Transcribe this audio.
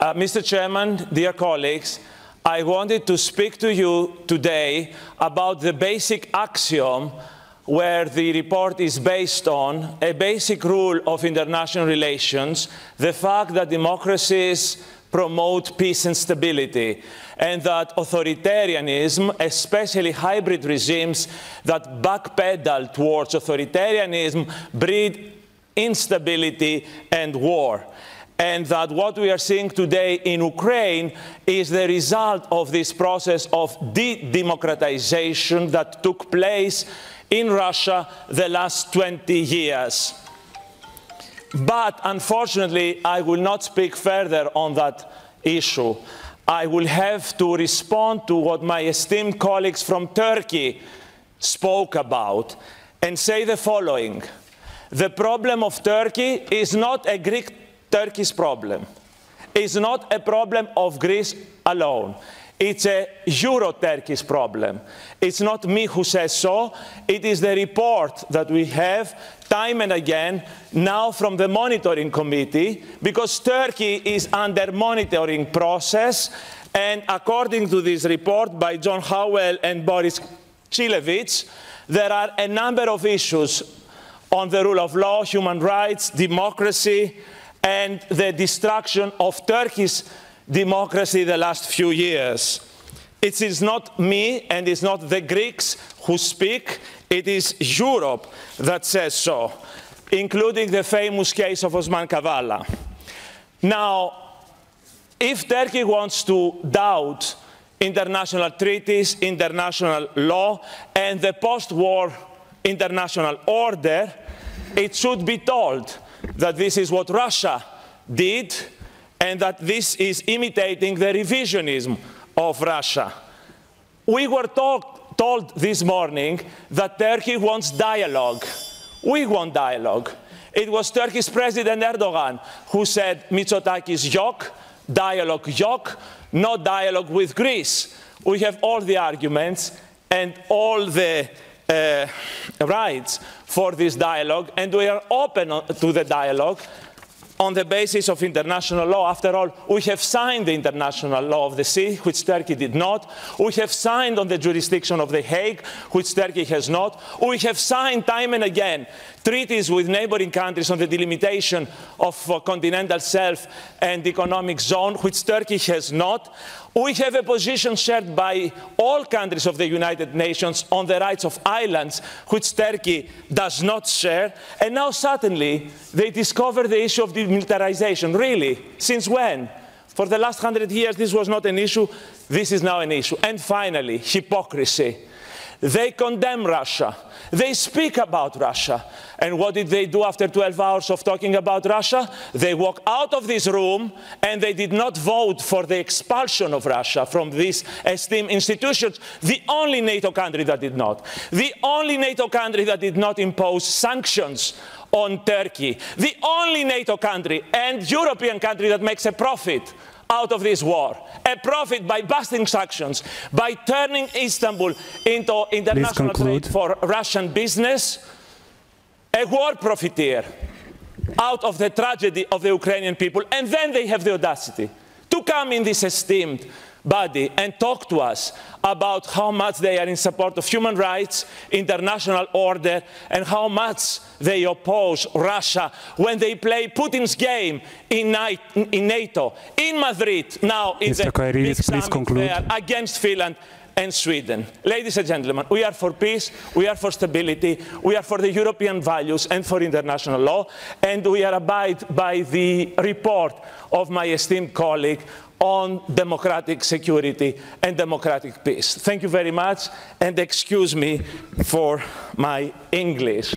Mr. Chairman, dear colleagues, I wanted to speak to you today about the basic axiom where the report is based on, a basic rule of international relations, the fact that democracies promote peace and stability, and that authoritarianism, especially hybrid regimes that backpedal towards authoritarianism, breed instability and war. And that what we are seeing today in Ukraine is the result of this process of de-democratization that took place in Russia the last 20 years. But unfortunately, I will not speak further on that issue. I will have to respond to what my esteemed colleagues from Turkey spoke about and say the following. The problem of Turkey is not a Greek-Turkish problem. It's not a problem of Greece alone. It's a Euro-Turkish problem. It's not me who says so. It is the report that we have time and again now from the monitoring committee, because Turkey is under monitoring process, and according to this report by John Howell and Boris Chilevich, there are a number of issues on the rule of law, human rights, democracy, and the destruction of Turkey's democracy the last few years. It is not me and it's not the Greeks who speak, it is Europe that says so, including the famous case of Osman Kavala. Now, if Turkey wants to doubt international treaties, international law, and the post-war international order, it should be told that this is what Russia did and that this is imitating the revisionism of Russia. We were told this morning that Turkey wants dialogue. We want dialogue. It was Turkey's President Erdogan who said, Mitsotakis yoke, dialogue yoke, no dialogue with Greece. We have all the arguments and all the rights for this dialogue, and we are open to the dialogue on the basis of international law. After all, we have signed the international law of the sea, which Turkey did not. We have signed on the jurisdiction of The Hague, which Turkey has not. We have signed time and again treaties with neighboring countries on the delimitation of continental shelf and economic zone, which Turkey has not. We have a position shared by all countries of the United Nations on the rights of islands, which Turkey does not share. And now suddenly they discover the issue of demilitarization. Really? Since when? For the last 100 years this was not an issue. This is now an issue. And finally, hypocrisy. They condemn Russia. They speak about Russia. And what did they do after 12 hours of talking about Russia? They walk out of this room and they did not vote for the expulsion of Russia from these esteemed institutions. The only NATO country that did not. The only NATO country that did not impose sanctions on Turkey. The only NATO country and European country that makes a profit out of this war. A profit by busting sanctions, by turning Istanbul into international trade for Russian business, a war profiteer out of the tragedy of the Ukrainian people. And then they have the audacity to come in this esteemed body and talk to us about how much they are in support of human rights, international order, and how much they oppose Russia when they play Putin's game in NATO, in Madrid, now in the big summit there against Finland and Sweden. Ladies and gentlemen, we are for peace, we are for stability, we are for the European values and for international law, and we are abide by the report of my esteemed colleague on democratic security and democratic peace. Thank you very much, and excuse me for my English.